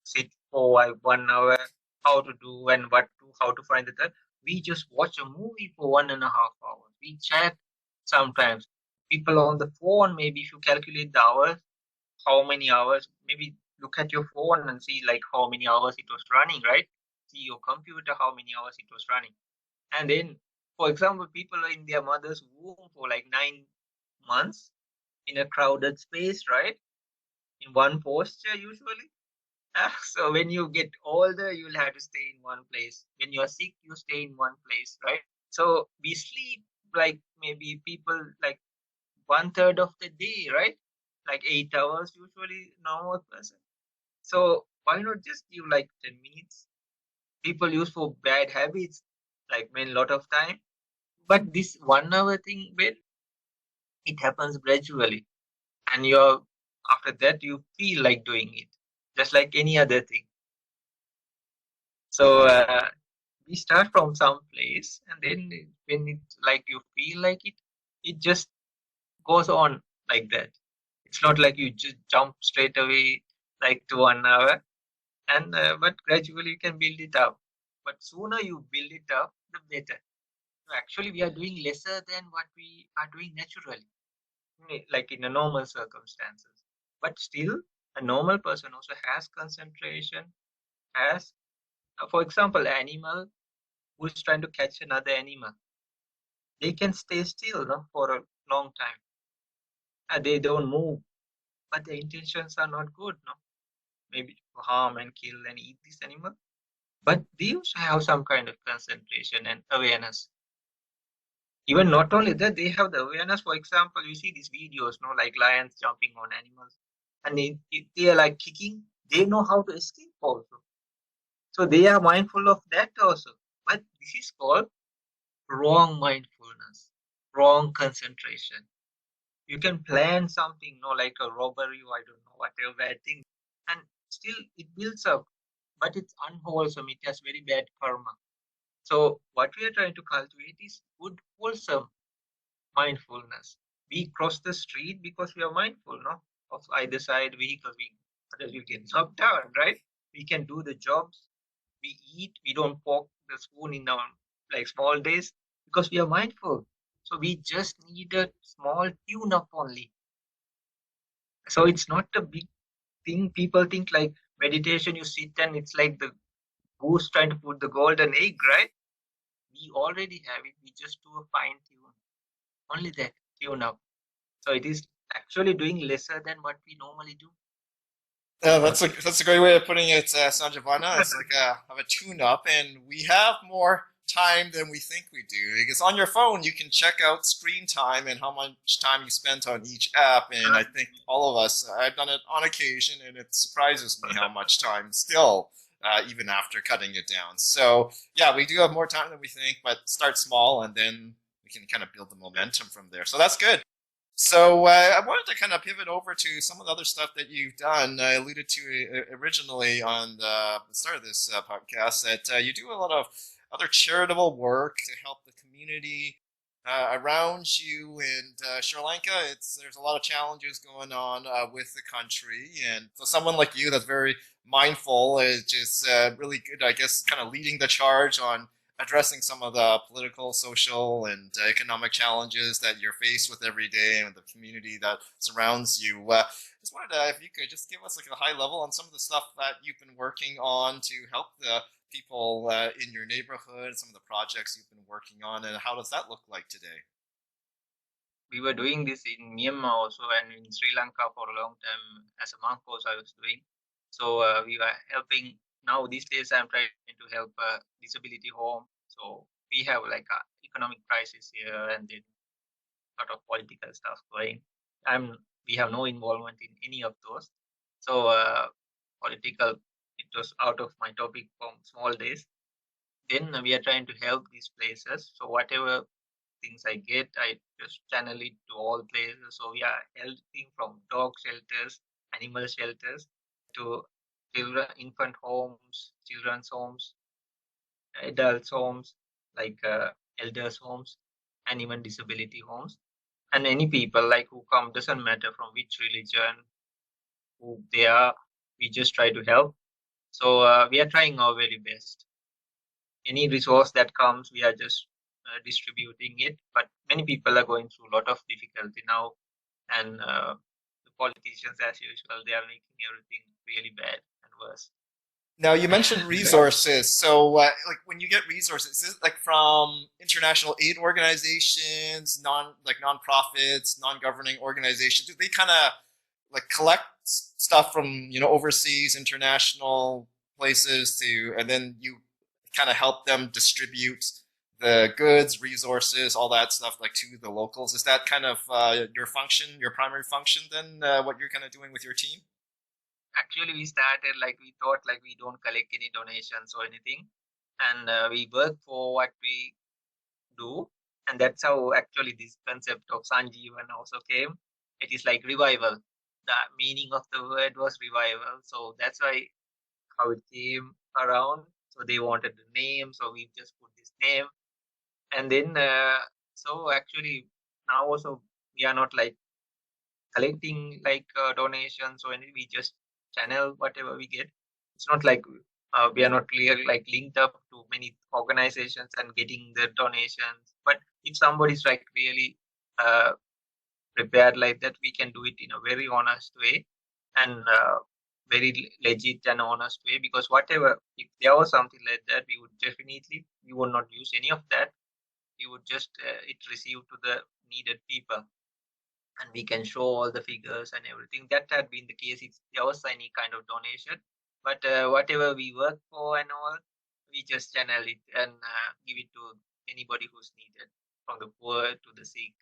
sit for 1 hour, how to do and what to, how to find the time. We just watch a movie for 1.5 hours. We chat sometimes. People on the phone, maybe if you calculate the hours, how many hours, maybe look at your phone and see like how many hours it was running, right? See your computer, how many hours it was running. And then, for example, people are in their mother's womb for like 9 months in a crowded space, right? In one posture usually. So when you get older, you'll have to stay in one place. When you're sick, you stay in one place, right? So we sleep like maybe people like 1/3 of the day, right? Like 8 hours usually normal person. So why not just give like 10 minutes? People use for bad habits, like spend a lot of time. But this 1 hour thing, well, it happens gradually. And you're after that you feel like doing it. Just like any other thing. So we start from some place and then when it like you feel like it just goes on like that. It's not like you just jump straight away like to 1 hour, and but gradually you can build it up. But sooner you build it up, the better. So actually, we are doing lesser than what we are doing naturally, like in a normal circumstances. But still, a normal person also has concentration, has, for example, animal who is trying to catch another animal. They can stay still, no, for a long time, and they don't move, but the intentions are not good, no, maybe to harm and kill and eat this animal. But they also have some kind of concentration and awareness. Even not only that, they have the awareness. For example, you see these videos, no, like lions jumping on animals, and they are like kicking. They know how to escape also, so they are mindful of that also. But this is called wrong mindfulness, wrong concentration. You can plan something, no, like a robbery or I don't know, whatever bad thing, and still it builds up, but it's unwholesome. It has very bad karma. So what we are trying to cultivate is good, wholesome mindfulness. We cross the street because we are mindful, no, of either side vehicles. Otherwise we get knocked down, right? We can do the jobs. We eat. We don't poke the spoon in our like small days because we are mindful. So we just need a small tune up only. So it's not a big thing. People think like meditation, you sit and it's like the goose trying to put the golden egg, right? We already have it. We just do a fine tune. Only that tune up. So it is actually doing lesser than what we normally do. That's a great way of putting it, Sanjivana. It's like a tune-up, and we have more time than we think we do. Because on your phone, you can check out screen time and how much time you spent on each app. And I think all of us, I've done it on occasion, and it surprises me how much time still, even after cutting it down. So yeah, we do have more time than we think, but start small, and then we can kind of build the momentum from there. So that's good. So I wanted to kind of pivot over to some of the other stuff that you've done. I alluded to originally on the start of this podcast that you do a lot of other charitable work to help the community around you in Sri Lanka. There's a lot of challenges going on with the country, and for someone like you that's very mindful is just really good. I guess kind of leading the charge on addressing some of the political, social, and economic challenges that you're faced with every day and the community that surrounds you. Just wanted to, if you could just give us like a high level on some of the stuff that you've been working on to help the people in your neighborhood, some of the projects you've been working on, and how does that look like today? We were doing this in Myanmar also, and in Sri Lanka for a long time as a monk also I was doing. So we were helping. Now these days I'm trying to help disability home. So we have like a economic crisis here, and then a lot of political stuff going. We have no involvement in any of those. So political, it was out of my topic from small days. Then we are trying to help these places. So whatever things I get, I just channel it to all places. So we are helping from dog shelters, animal shelters, to children, infant homes, children's homes, adults homes, like elders homes, and even disability homes. And any people like who come, doesn't matter from which religion, who they are, we just try to help. So we are trying our very best. Any resource that comes, we are just distributing it. But many people are going through a lot of difficulty now, and the politicians, as usual, they are making everything really bad and worse. Now you mentioned resources. So, like when you get resources, is it like from international aid organizations, like nonprofits, non-governing organizations? Do they kind of like collect stuff from overseas, international places and then you kind of help them distribute the goods, resources, all that stuff like to the locals? Is that kind of your function, your primary function? Then what you're kind of doing with your team? Actually, we started like we thought like we don't collect any donations or anything, and we work for what we do, and that's how actually this concept of Sanjivana also came. It is like revival. The meaning of the word was revival, so that's why how it came around. So they wanted the name, so we just put this name, and then so actually now also we are not like collecting like donations or anything. We just channel whatever we get. It's not like we are not clear like linked up to many organizations and getting the donations. But if somebody's like really prepared like that, we can do it in a very honest way and very legit and honest way. Because whatever, if there was something like that, we would not use any of that. We would just it receive to the needed people, and we can show all the figures and everything. That had been the case if there was any kind of donation. But whatever we work for and all, we just channel it and give it to anybody who's needed, from the poor to the sick,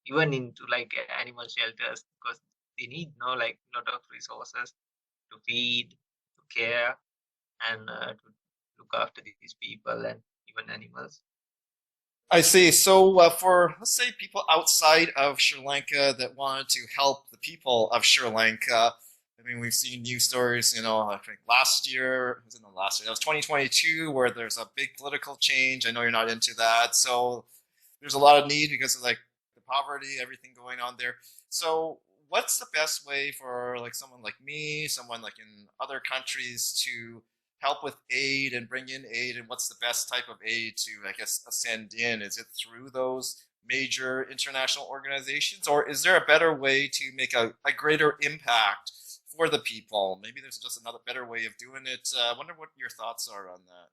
even into like animal shelters, because they need like a lot of resources to feed, to care, and to look after these people and even animals. I see. So, for let's say people outside of Sri Lanka that wanted to help the people of Sri Lanka, I mean, we've seen news stories. I think last year was in the last year. That was 2022, where there's a big political change. I know you're not into that, so there's a lot of need because of like the poverty, everything going on there. So, what's the best way for like someone like me, someone like in other countries to help with aid and bring in aid, and what's the best type of aid to, I guess, send in? Is it through those major international organizations, or is there a better way to make a greater impact for the people? Maybe there's just another better way of doing it. I wonder what your thoughts are on that.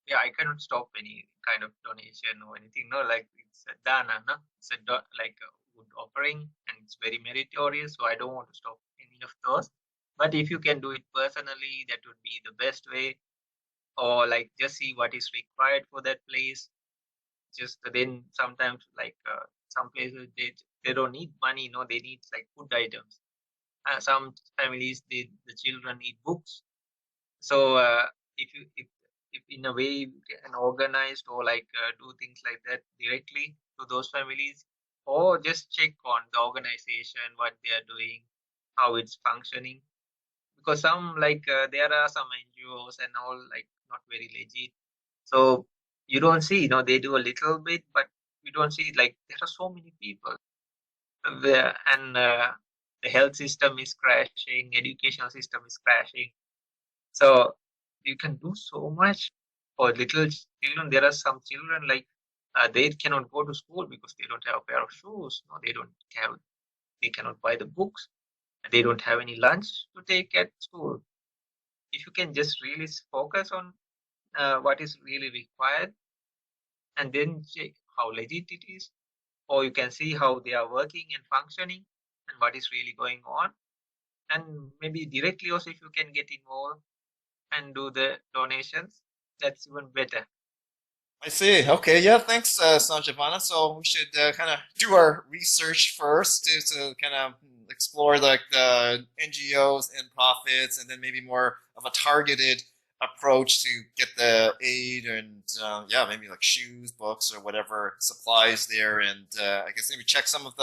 Yeah, I cannot stop any kind of donation or anything. No, like it's a dana, no? It's a like a good offering, and it's very meritorious. So I don't want to stop any of those. But if you can do it personally, that would be the best way. Or like just see what is required for that place. Just then sometimes like some places they don't need money, no, they need like food items. Some families the children need books. So if you if in a way you can organize or like do things like that directly to those families, or just check on the organization what they are doing, how it's functioning. Because some like there are some NGOs and all like not very legit. So you don't see, they do a little bit, but you don't see like there are so many people there, and the health system is crashing, educational system is crashing. So you can do so much for little children. There are some children like they cannot go to school because they don't have a pair of shoes. No, they cannot buy the books. They don't have any lunch to take at school. If you can just really focus on what is really required, and then check how legit it is, or you can see how they are working and functioning and what is really going on, and maybe directly also if you can get involved and do the donations, that's even better. I see. Okay, yeah, thanks, Sanjivana. So we should kind of do our research first to kind of explore like the NGOs and profits, and then maybe more of a targeted approach to get the aid and yeah, maybe like shoes, books, or whatever supplies there, and I guess maybe check some of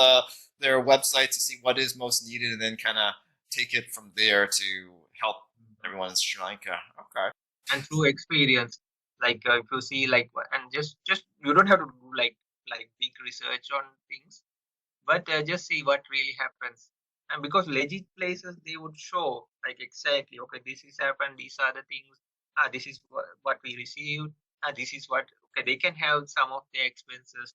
their websites to see what is most needed, and then kind of take it from there to help everyone in Sri Lanka. Okay. And through experience, like if you see like and just you don't have to do like big research on things, but just see what really happens. And because legit places they would show like exactly, okay, this is happened, these are the things, this is what we received, this is what, okay, they can have some of their expenses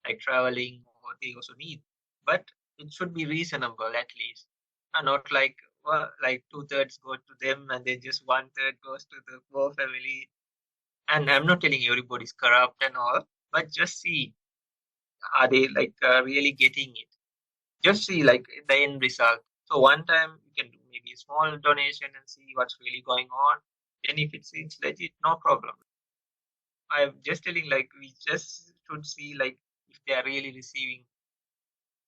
like traveling or they also need, but it should be reasonable at least, and not like, well, like two-thirds go to them and then just one-third goes to the poor family. And I'm not telling everybody's corrupt and all, but just see, are they like really getting it? Just see like the end result. So one time you can do maybe a small donation and see what's really going on. And if it seems legit, no problem. I'm just telling like we just should see like if they are really receiving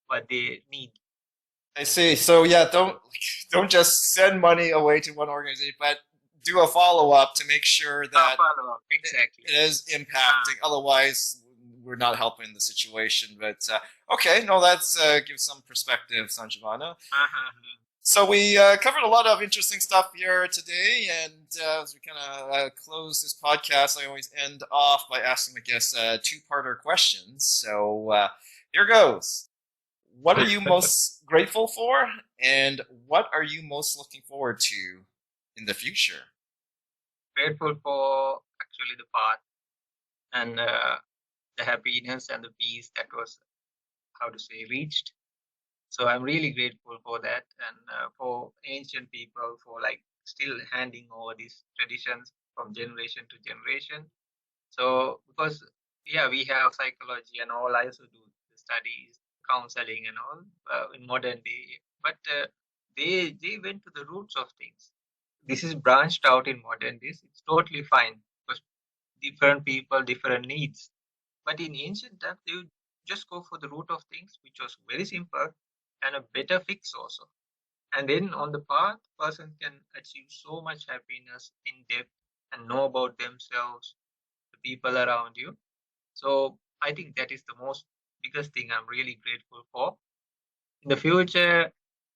what they need. I see. So yeah, don't just send money away to one organization, but do a follow up to make sure that Follow up. Exactly. it is Ah, impacting. Otherwise, we're not helping the situation. But okay, no, that's gives some perspective, Sanjivana. uh-huh. So we covered a lot of interesting stuff here today, and as we kind of close this podcast, I always end off by asking my guests two-parter questions. So here goes. What are you most grateful for, and what are you most looking forward to in the future? Grateful for actually the path and the happiness and the peace that was, how to say, reached. So I'm really grateful for that, and for ancient people for like still handing over these traditions from generation to generation. So because yeah, we have psychology and all. I also do the studies, counseling and all in modern day, but they went to the roots of things. This is branched out in modern days. It's totally fine because different people, different needs. But in ancient times, they would just go for the root of things, which was very simple and a better fix also. And then on the path, person can achieve so much happiness in depth and know about themselves, the people around you. So I think that is the most biggest thing I'm really grateful for. In the future,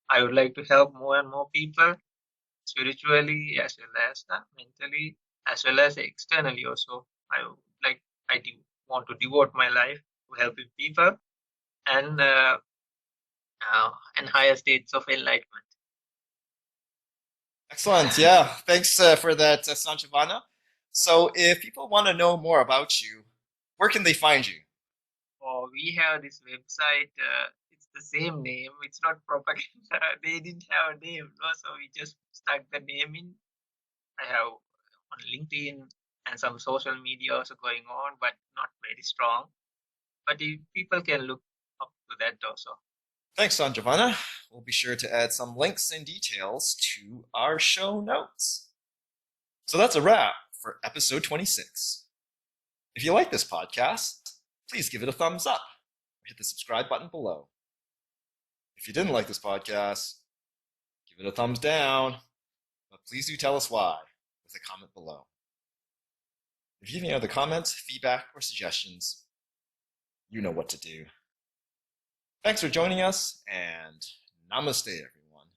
I would like to help more and more people spiritually as well as mentally as well as externally also. I would like I do want to devote my life to helping people and and higher states of enlightenment. Excellent. Yeah. Thanks for that, Sanjivana. So, if people want to know more about you, where can they find you? Or we have this website. It's the same name. It's not propaganda. They didn't have a name, no? So we just stuck the name in. I have on LinkedIn and some social media also going on, but not very strong. But if people can look up to that also. Thanks, Sanjivana. we'll be sure to add some links and details to our show notes. So that's a wrap for episode 26. If you like this podcast, please give it a thumbs up or hit the subscribe button below. If you didn't like this podcast, give it a thumbs down, but please do tell us why with a comment below. If you have any other comments, feedback, or suggestions, you know what to do. Thanks for joining us, and Namaste, everyone.